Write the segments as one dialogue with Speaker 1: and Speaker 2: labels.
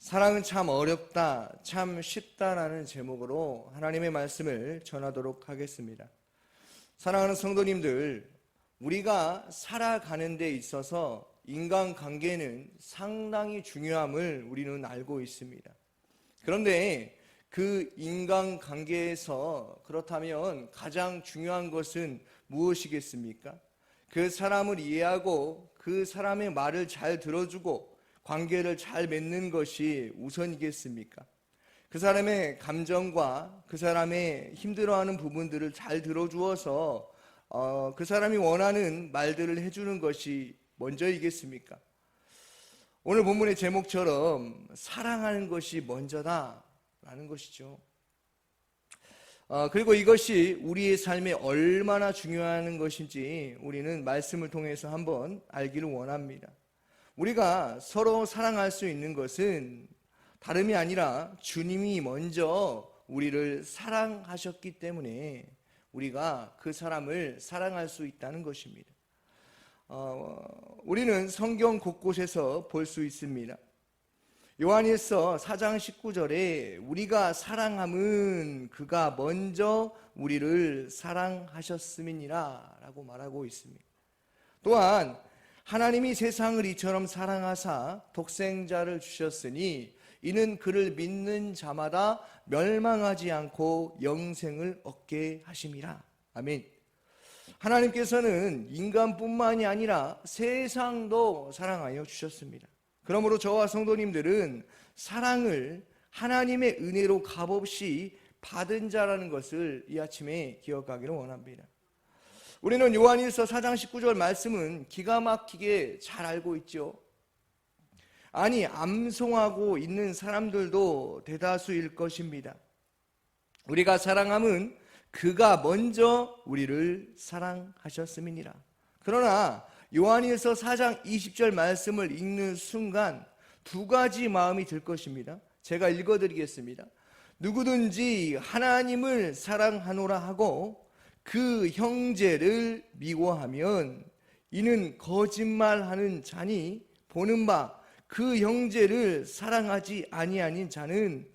Speaker 1: 사랑은 참 어렵다, 참 쉽다라는 제목으로 하나님의 말씀을 전하도록 하겠습니다. 사랑하는 성도님들, 우리가 살아가는 데 있어서 인간관계는 상당히 중요함을 우리는 알고 있습니다. 그런데 그 인간관계에서 그렇다면 가장 중요한 것은 무엇이겠습니까? 그 사람을 이해하고 그 사람의 말을 잘 들어주고 관계를 잘 맺는 것이 우선이겠습니까? 그 사람의 감정과 그 사람의 힘들어하는 부분들을 잘 들어주어서 그 사람이 원하는 말들을 해주는 것이 먼저이겠습니까? 오늘 본문의 제목처럼 사랑하는 것이 먼저다라는 것이죠. 그리고 이것이 우리의 삶에 얼마나 중요한 것인지 우리는 말씀을 통해서 한번 알기를 원합니다. 우리가 서로 사랑할 수 있는 것은 다름이 아니라 주님이 먼저 우리를 사랑하셨기 때문에 우리가 그 사람을 사랑할 수 있다는 것입니다. 우리는 성경 곳곳에서 볼 수 있습니다. 요한일서 4장 19절에 우리가 사랑함은 그가 먼저 우리를 사랑하셨음이니라 라고 말하고 있습니다. 또한 하나님이 세상을 이처럼 사랑하사 독생자를 주셨으니 이는 그를 믿는 자마다 멸망하지 않고 영생을 얻게 하심이라. 아멘. 하나님께서는 인간뿐만이 아니라 세상도 사랑하여 주셨습니다. 그러므로 저와 성도님들은 사랑을 하나님의 은혜로 값없이 받은 자라는 것을 이 아침에 기억하기를 원합니다. 우리는 요한일서 4장 19절 말씀은 기가 막히게 잘 알고 있죠. 아니, 암송하고 있는 사람들도 대다수일 것입니다. 우리가 사랑함은 그가 먼저 우리를 사랑하셨음이니라. 그러나 요한일서 4장 20절 말씀을 읽는 순간 두 가지 마음이 들 것입니다. 제가 읽어드리겠습니다. 누구든지 하나님을 사랑하노라 하고 그 형제를 미워하면 이는 거짓말하는 자니 보는 바 그 형제를 사랑하지 아니하는 자는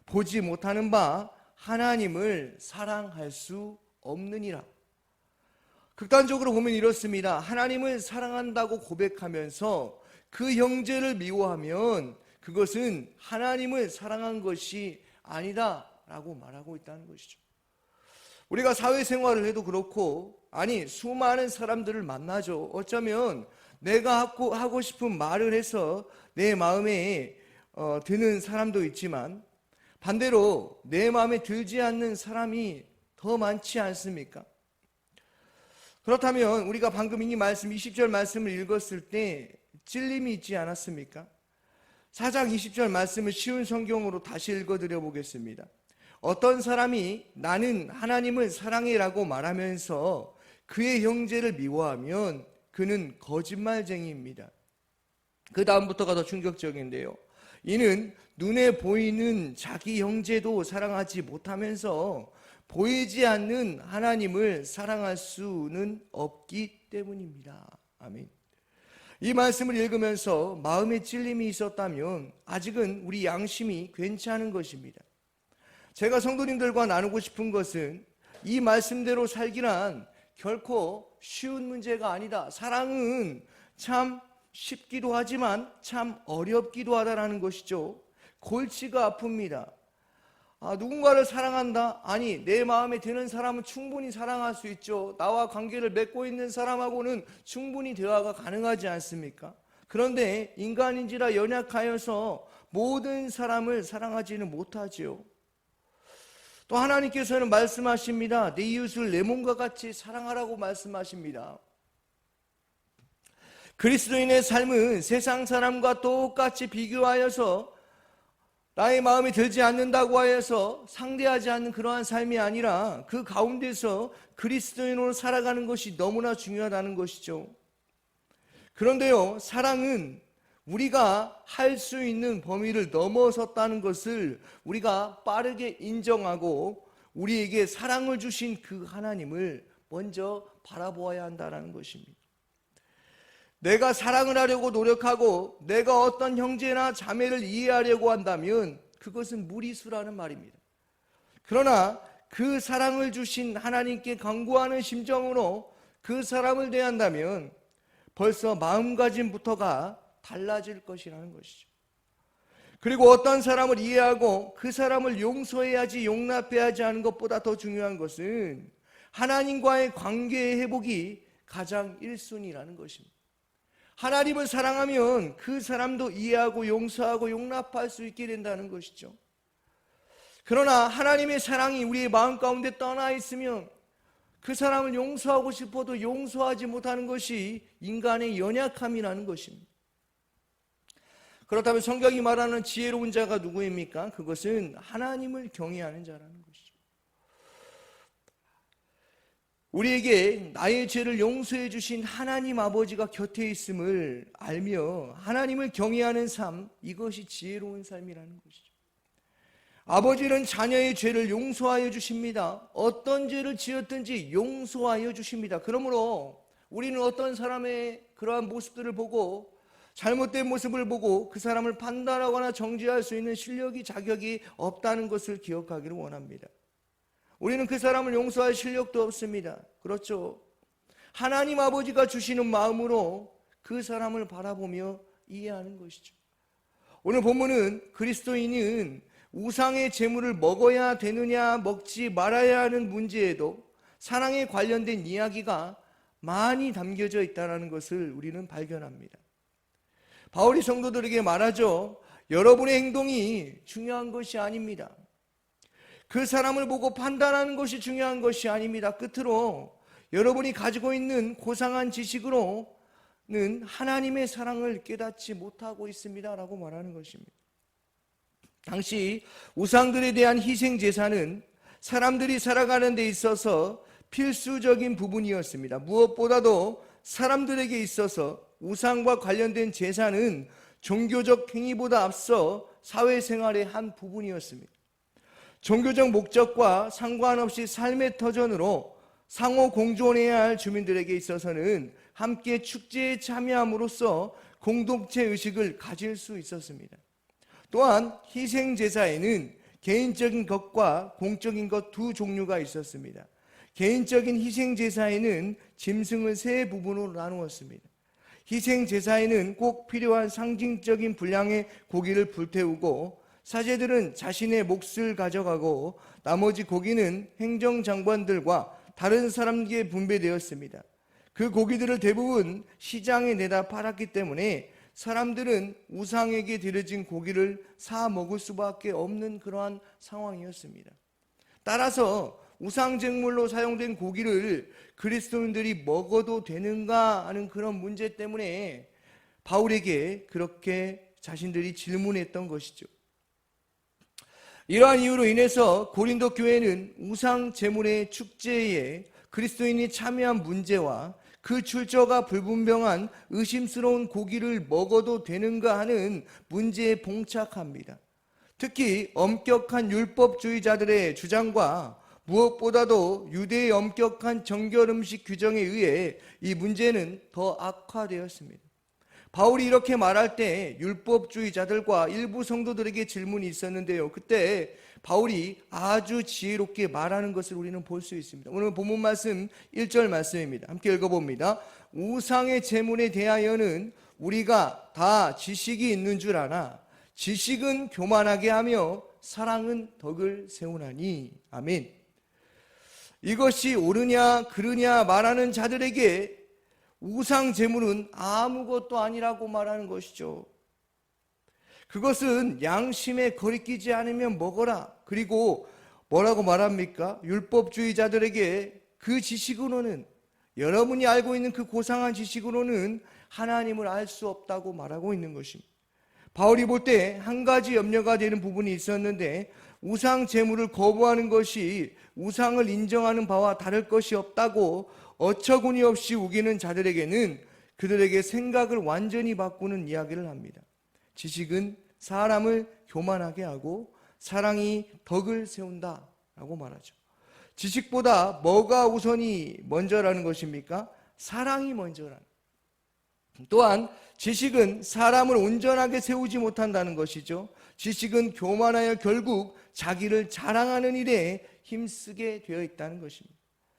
Speaker 1: 보지 못하는 바 하나님을 사랑할 수 없느니라. 극단적으로 보면 이렇습니다. 하나님을 사랑한다고 고백하면서 그 형제를 미워하면 그것은 하나님을 사랑한 것이 아니다 라고 말하고 있다는 것이죠. 우리가 사회생활을 해도 그렇고, 아니 수많은 사람들을 만나죠. 어쩌면 내가 하고 싶은 말을 해서 내 마음에 드는 사람도 있지만 반대로 내 마음에 들지 않는 사람이 더 많지 않습니까? 그렇다면 우리가 방금 이 말씀 20절 말씀을 읽었을 때 찔림이 있지 않았습니까? 4장 20절 말씀을 쉬운 성경으로 다시 읽어드려 보겠습니다. 어떤 사람이 나는 하나님을 사랑해라고 말하면서 그의 형제를 미워하면 그는 거짓말쟁이입니다. 그 다음부터가 더 충격적인데요. 이는 눈에 보이는 자기 형제도 사랑하지 못하면서 보이지 않는 하나님을 사랑할 수는 없기 때문입니다. 아멘. 이 말씀을 읽으면서 마음에 찔림이 있었다면 아직은 우리 양심이 괜찮은 것입니다. 제가 성도님들과 나누고 싶은 것은 이 말씀대로 살기란 결코 쉬운 문제가 아니다. 사랑은 참 쉽기도 하지만 참 어렵기도 하다라는 것이죠. 골치가 아픕니다. 누군가를 사랑한다? 아니, 내 마음에 드는 사람은 충분히 사랑할 수 있죠. 나와 관계를 맺고 있는 사람하고는 충분히 대화가 가능하지 않습니까? 그런데 인간인지라 연약하여서 모든 사람을 사랑하지는 못하지요. 또 하나님께서는 말씀하십니다. 내 이웃을 내 몸과 같이 사랑하라고 말씀하십니다. 그리스도인의 삶은 세상 사람과 똑같이 비교하여서 나의 마음에 들지 않는다고 하여서 상대하지 않는 그러한 삶이 아니라 그 가운데서 그리스도인으로 살아가는 것이 너무나 중요하다는 것이죠. 그런데요, 사랑은 우리가 할 수 있는 범위를 넘어섰다는 것을 우리가 빠르게 인정하고 우리에게 사랑을 주신 그 하나님을 먼저 바라보아야 한다는 것입니다. 내가 사랑을 하려고 노력하고 내가 어떤 형제나 자매를 이해하려고 한다면 그것은 무리수라는 말입니다. 그러나 그 사랑을 주신 하나님께 간구하는 심정으로 그 사람을 대한다면 벌써 마음가짐부터가 달라질 것이라는 것이죠. 그리고 어떤 사람을 이해하고 그 사람을 용서해야지, 용납해야지 하는 것보다 더 중요한 것은 하나님과의 관계의 회복이 가장 1순위라는 것입니다. 하나님을 사랑하면 그 사람도 이해하고 용서하고 용납할 수 있게 된다는 것이죠. 그러나 하나님의 사랑이 우리의 마음 가운데 떠나 있으면 그 사람을 용서하고 싶어도 용서하지 못하는 것이 인간의 연약함이라는 것입니다. 그렇다면 성경이 말하는 지혜로운 자가 누구입니까? 그것은 하나님을 경외하는 자라는 것이죠. 우리에게 나의 죄를 용서해 주신 하나님 아버지가 곁에 있음을 알며 하나님을 경외하는 삶, 이것이 지혜로운 삶이라는 것이죠. 아버지는 자녀의 죄를 용서하여 주십니다. 어떤 죄를 지었든지 용서하여 주십니다. 그러므로 우리는 어떤 사람의 그러한 모습들을 보고, 잘못된 모습을 보고 그 사람을 판단하거나 정죄할 수 있는 실력이, 자격이 없다는 것을 기억하기를 원합니다. 우리는 그 사람을 용서할 실력도 없습니다. 그렇죠? 하나님 아버지가 주시는 마음으로 그 사람을 바라보며 이해하는 것이죠. 오늘 본문은 그리스도인은 우상의 제물을 먹어야 되느냐 먹지 말아야 하는 문제에도 사랑에 관련된 이야기가 많이 담겨져 있다는 것을 우리는 발견합니다. 바울이 성도들에게 말하죠. 여러분의 행동이 중요한 것이 아닙니다. 그 사람을 보고 판단하는 것이 중요한 것이 아닙니다. 끝으로 여러분이 가지고 있는 고상한 지식으로는 하나님의 사랑을 깨닫지 못하고 있습니다 라고 말하는 것입니다. 당시 우상들에 대한 희생 제사는 사람들이 살아가는 데 있어서 필수적인 부분이었습니다. 무엇보다도 사람들에게 있어서 우상과 관련된 제사는 종교적 행위보다 앞서 사회생활의 한 부분이었습니다. 종교적 목적과 상관없이 삶의 터전으로 상호 공존해야 할 주민들에게 있어서는 함께 축제에 참여함으로써 공동체 의식을 가질 수 있었습니다. 또한 희생제사에는 개인적인 것과 공적인 것 두 종류가 있었습니다. 개인적인 희생제사에는 짐승을 세 부분으로 나누었습니다. 희생제사에는 꼭 필요한 상징적인 분량의 고기를 불태우고 사제들은 자신의 몫을 가져가고 나머지 고기는 행정장관들과 다른 사람에게 분배되었습니다. 그 고기들을 대부분 시장에 내다 팔았기 때문에 사람들은 우상에게 드려진 고기를 사 먹을 수밖에 없는 그러한 상황이었습니다. 따라서 우상제물로 사용된 고기를 그리스도인들이 먹어도 되는가 하는 그런 문제 때문에 바울에게 그렇게 자신들이 질문했던 것이죠. 이러한 이유로 인해서 고린도 교회는 우상제물의 축제에 그리스도인이 참여한 문제와 그 출처가 불분명한 의심스러운 고기를 먹어도 되는가 하는 문제에 봉착합니다. 특히 엄격한 율법주의자들의 주장과 무엇보다도 유대의 엄격한 정결음식 규정에 의해 이 문제는 더 악화되었습니다. 바울이 이렇게 말할 때 율법주의자들과 일부 성도들에게 질문이 있었는데요. 그때 바울이 아주 지혜롭게 말하는 것을 우리는 볼 수 있습니다. 오늘 본문 말씀 1절 말씀입니다. 함께 읽어봅니다. 우상의 제물에 대하여는 우리가 다 지식이 있는 줄 아나 지식은 교만하게 하며 사랑은 덕을 세우나니. 아멘. 이것이 옳으냐 그르냐 말하는 자들에게 우상 제물은 아무것도 아니라고 말하는 것이죠. 그것은 양심에 거리끼지 않으면 먹어라. 그리고 뭐라고 말합니까? 율법주의자들에게 그 지식으로는, 여러분이 알고 있는 그 고상한 지식으로는 하나님을 알 수 없다고 말하고 있는 것입니다. 바울이 볼 때 한 가지 염려가 되는 부분이 있었는데, 우상 제물을 거부하는 것이 우상을 인정하는 바와 다를 것이 없다고 어처구니 없이 우기는 자들에게는 그들에게 생각을 완전히 바꾸는 이야기를 합니다. 지식은 사람을 교만하게 하고 사랑이 덕을 세운다 라고 말하죠. 지식보다 뭐가 우선이 먼저라는 것입니까? 사랑이 먼저라는. 또한 지식은 사람을 온전하게 세우지 못한다는 것이죠. 지식은 교만하여 결국 자기를 자랑하는 일에 힘쓰게 되어 있다는 것입니다.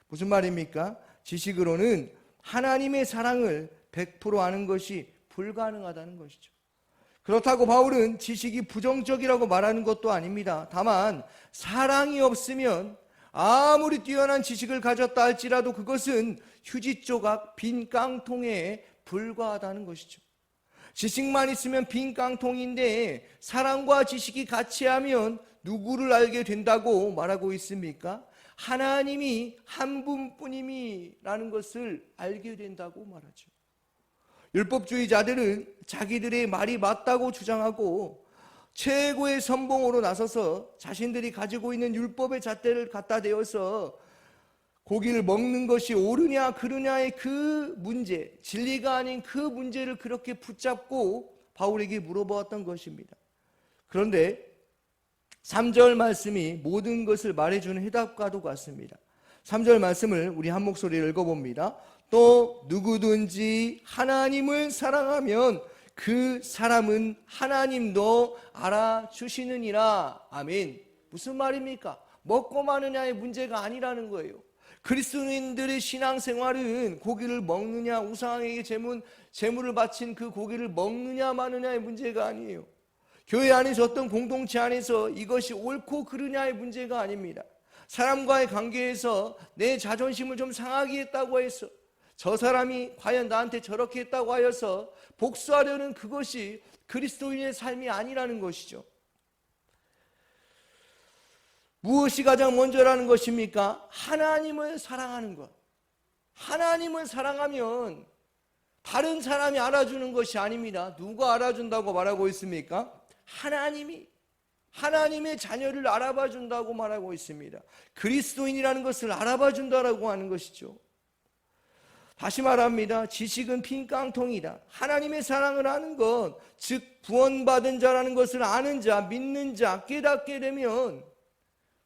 Speaker 1: 무슨 말입니까? 지식으로는 하나님의 사랑을 100% 아는 것이 불가능하다는 것이죠. 그렇다고 바울은 지식이 부정적이라고 말하는 것도 아닙니다. 다만 사랑이 없으면 아무리 뛰어난 지식을 가졌다 할지라도 그것은 휴지 조각 빈 깡통에 불과하다는 것이죠. 지식만 있으면 빈 깡통인데 사랑과 지식이 같이 하면 누구를 알게 된다고 말하고 있습니까? 하나님이 한 분뿐임이라는 것을 알게 된다고 말하죠. 율법주의자들은 자기들의 말이 맞다고 주장하고 최고의 선봉으로 나서서 자신들이 가지고 있는 율법의 잣대를 갖다 대어서 고기를 먹는 것이 옳으냐 그르냐의 그 문제, 진리가 아닌 그 문제를 그렇게 붙잡고 바울에게 물어보았던 것입니다. 그런데 3절 말씀이 모든 것을 말해주는 해답과도 같습니다. 3절 말씀을 우리 한 목소리로 읽어봅니다. 또 누구든지 하나님을 사랑하면 그 사람은 하나님도 알아주시느니라. 아멘. 무슨 말입니까? 먹고 마느냐의 문제가 아니라는 거예요. 그리스도인들의 신앙생활은 고기를 먹느냐, 우상에게 제물을 바친 그 고기를 먹느냐 마느냐의 문제가 아니에요. 교회 안에서 어떤 공동체 안에서 이것이 옳고 그르냐의 문제가 아닙니다. 사람과의 관계에서 내 자존심을 좀 상하게 했다고 해서 저 사람이 과연 나한테 저렇게 했다고 하여서 복수하려는 그것이 그리스도인의 삶이 아니라는 것이죠. 무엇이 가장 먼저라는 것입니까? 하나님을 사랑하는 것. 하나님을 사랑하면 다른 사람이 알아주는 것이 아닙니다. 누가 알아준다고 말하고 있습니까? 하나님의 자녀를 알아봐 준다고 말하고 있습니다. 그리스도인이라는 것을 알아봐 준다라고 하는 것이죠. 다시 말합니다. 지식은 빈 깡통이다. 하나님의 사랑을 아는 것, 즉 구원받은 자라는 것을 아는 자, 믿는 자, 깨닫게 되면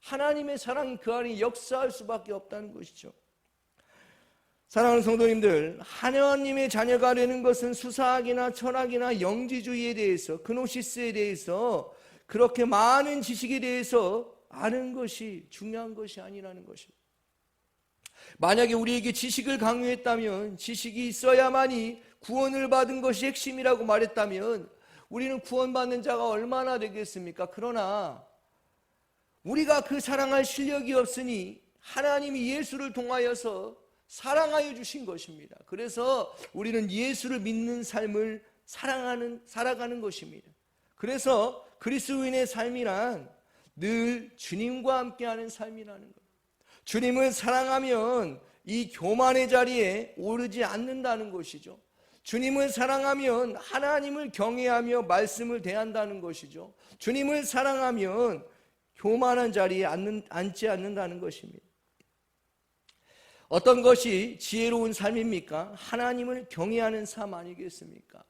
Speaker 1: 하나님의 사랑이 그 안에 역사할 수밖에 없다는 것이죠. 사랑하는 성도님들, 하나님의 자녀가 되는 것은 수사학이나 철학이나 영지주의에 대해서, 그노시스에 대해서 그렇게 많은 지식에 대해서 아는 것이 중요한 것이 아니라는 것입니다. 만약에 우리에게 지식을 강요했다면, 지식이 있어야만이 구원을 받은 것이 핵심이라고 말했다면 우리는 구원받는 자가 얼마나 되겠습니까? 그러나 우리가 그 사랑할 실력이 없으니 하나님이 예수를 통하여서 사랑하여 주신 것입니다. 그래서 우리는 예수를 믿는 삶을 살아가는 것입니다. 그래서 그리스도인의 삶이란 늘 주님과 함께하는 삶이라는 것. 주님을 사랑하면 이 교만의 자리에 오르지 않는다는 것이죠. 주님을 사랑하면 하나님을 경외하며 말씀을 대한다는 것이죠. 주님을 사랑하면 교만한 자리에 앉지 않는다는 것입니다. 어떤 것이 지혜로운 삶입니까? 하나님을 경외하는 삶 아니겠습니까?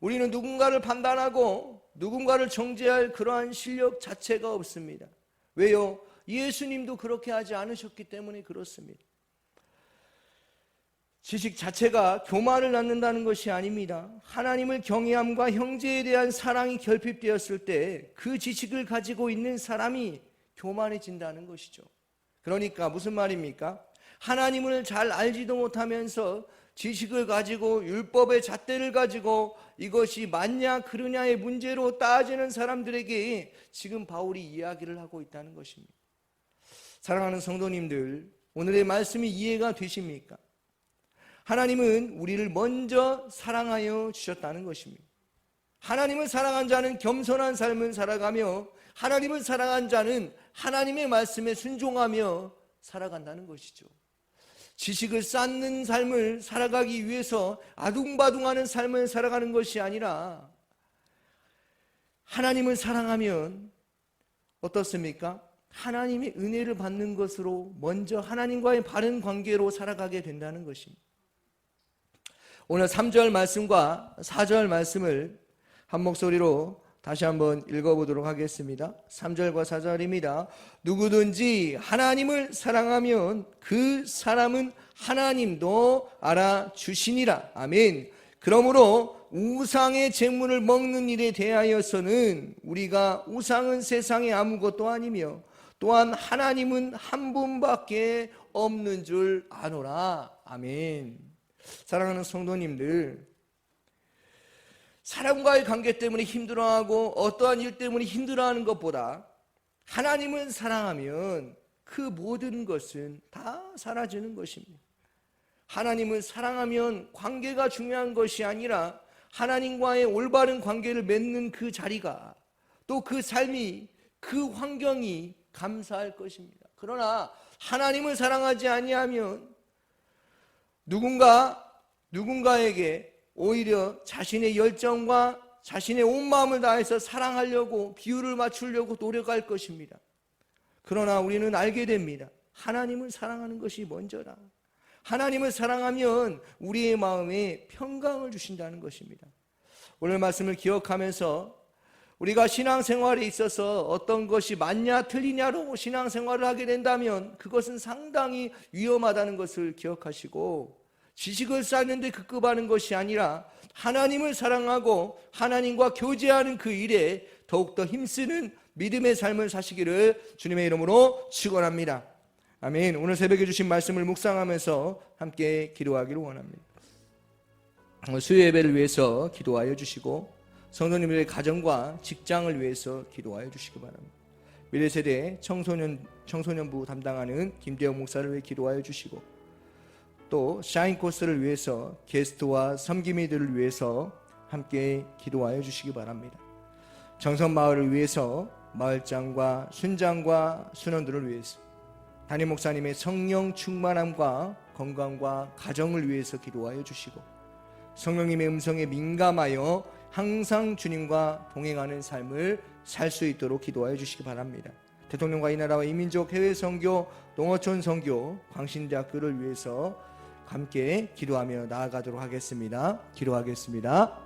Speaker 1: 우리는 누군가를 판단하고 누군가를 정죄할 그러한 실력 자체가 없습니다. 왜요? 예수님도 그렇게 하지 않으셨기 때문에 그렇습니다. 지식 자체가 교만을 낳는다는 것이 아닙니다. 하나님을 경외함과 형제에 대한 사랑이 결핍되었을 때 그 지식을 가지고 있는 사람이 교만해진다는 것이죠. 그러니까 무슨 말입니까? 하나님을 잘 알지도 못하면서 지식을 가지고 율법의 잣대를 가지고 이것이 맞냐 그르냐의 문제로 따지는 사람들에게 지금 바울이 이야기를 하고 있다는 것입니다. 사랑하는 성도님들, 오늘의 말씀이 이해가 되십니까? 하나님은 우리를 먼저 사랑하여 주셨다는 것입니다. 하나님을 사랑한 자는 겸손한 삶을 살아가며 하나님을 사랑한 자는 하나님의 말씀에 순종하며 살아간다는 것이죠. 지식을 쌓는 삶을 살아가기 위해서 아둥바둥하는 삶을 살아가는 것이 아니라 하나님을 사랑하면 어떻습니까? 하나님의 은혜를 받는 것으로 먼저 하나님과의 바른 관계로 살아가게 된다는 것입니다. 오늘 3절 말씀과 4절 말씀을 한 목소리로 다시 한번 읽어보도록 하겠습니다. 3절과 4절입니다. 누구든지 하나님을 사랑하면 그 사람은 하나님도 알아주시니라. 아멘. 그러므로 우상의 제물을 먹는 일에 대하여서는 우리가 우상은 세상에 아무것도 아니며 또한 하나님은 한 분밖에 없는 줄 아노라. 아멘. 사랑하는 성도님들, 사람과의 관계 때문에 힘들어하고 어떠한 일 때문에 힘들어하는 것보다 하나님을 사랑하면 그 모든 것은 다 사라지는 것입니다. 하나님을 사랑하면 관계가 중요한 것이 아니라 하나님과의 올바른 관계를 맺는 그 자리가, 또 그 삶이, 그 환경이 감사할 것입니다. 그러나 하나님을 사랑하지 아니하면 누군가에게 오히려 자신의 열정과 자신의 온 마음을 다해서 사랑하려고, 비율을 맞추려고 노력할 것입니다. 그러나 우리는 알게 됩니다. 하나님을 사랑하는 것이 먼저라. 하나님을 사랑하면 우리의 마음에 평강을 주신다는 것입니다. 오늘 말씀을 기억하면서 우리가 신앙생활에 있어서 어떤 것이 맞냐 틀리냐로 신앙생활을 하게 된다면 그것은 상당히 위험하다는 것을 기억하시고, 지식을 쌓는데 급급하는 것이 아니라 하나님을 사랑하고 하나님과 교제하는 그 일에 더욱더 힘쓰는 믿음의 삶을 사시기를 주님의 이름으로 축원합니다. 아멘. 오늘 새벽에 주신 말씀을 묵상하면서 함께 기도하기를 원합니다. 수요 예배를 위해서 기도하여 주시고 성도님들의 가정과 직장을 위해서 기도하여 주시기 바랍니다. 미래세대 청소년부 담당하는 김대영 목사를 위해 기도하여 주시고, 또 샤인 코스를 위해서 게스트와 섬김이들을 위해서 함께 기도하여 주시기 바랍니다. 정선마을을 위해서 마을장과 순장과 순원들을 위해서, 담임 목사님의 성령 충만함과 건강과 가정을 위해서 기도하여 주시고, 성령님의 음성에 민감하여 항상 주님과 동행하는 삶을 살 수 있도록 기도하여 주시기 바랍니다. 대통령과 이 나라와 이민족 해외 선교, 농어촌 선교, 광신대학교를 위해서 함께 기도하며 나아가도록 하겠습니다. 기도하겠습니다.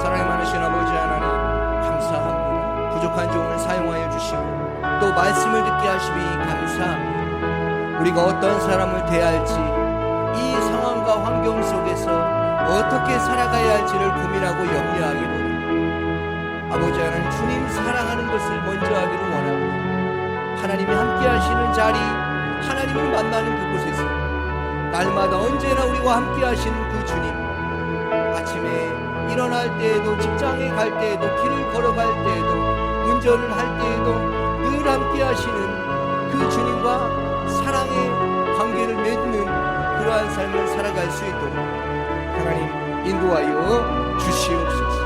Speaker 1: 사랑이 많으신 아버지 하나님, 감사합니다. 부족한 종을 사용하여 주시고 또 말씀을 듣게 하시니 감사합니다. 우리가 어떤 사람을 대할지, 이 상황과 환경 속에서 어떻게 살아가야 할지를 고민하고 염려하기보다 아버지 하나님, 주님 사랑하는 것을 먼저 하기를 원합니다. 하나님이 함께 하시는 자리, 하나님을 만나는 그곳에서 날마다 언제나 우리와 함께 하시는 그 주님, 아침에 일어날 때에도, 직장에 갈 때에도, 길을 걸어갈 때에도, 운전을 할 때에도 늘 함께 하시는 그 주님과 사랑의 관계를 맺는 그러한 삶을 살아갈 수 있도록 하나님 인도하여 주시옵소서.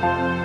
Speaker 1: 아멘.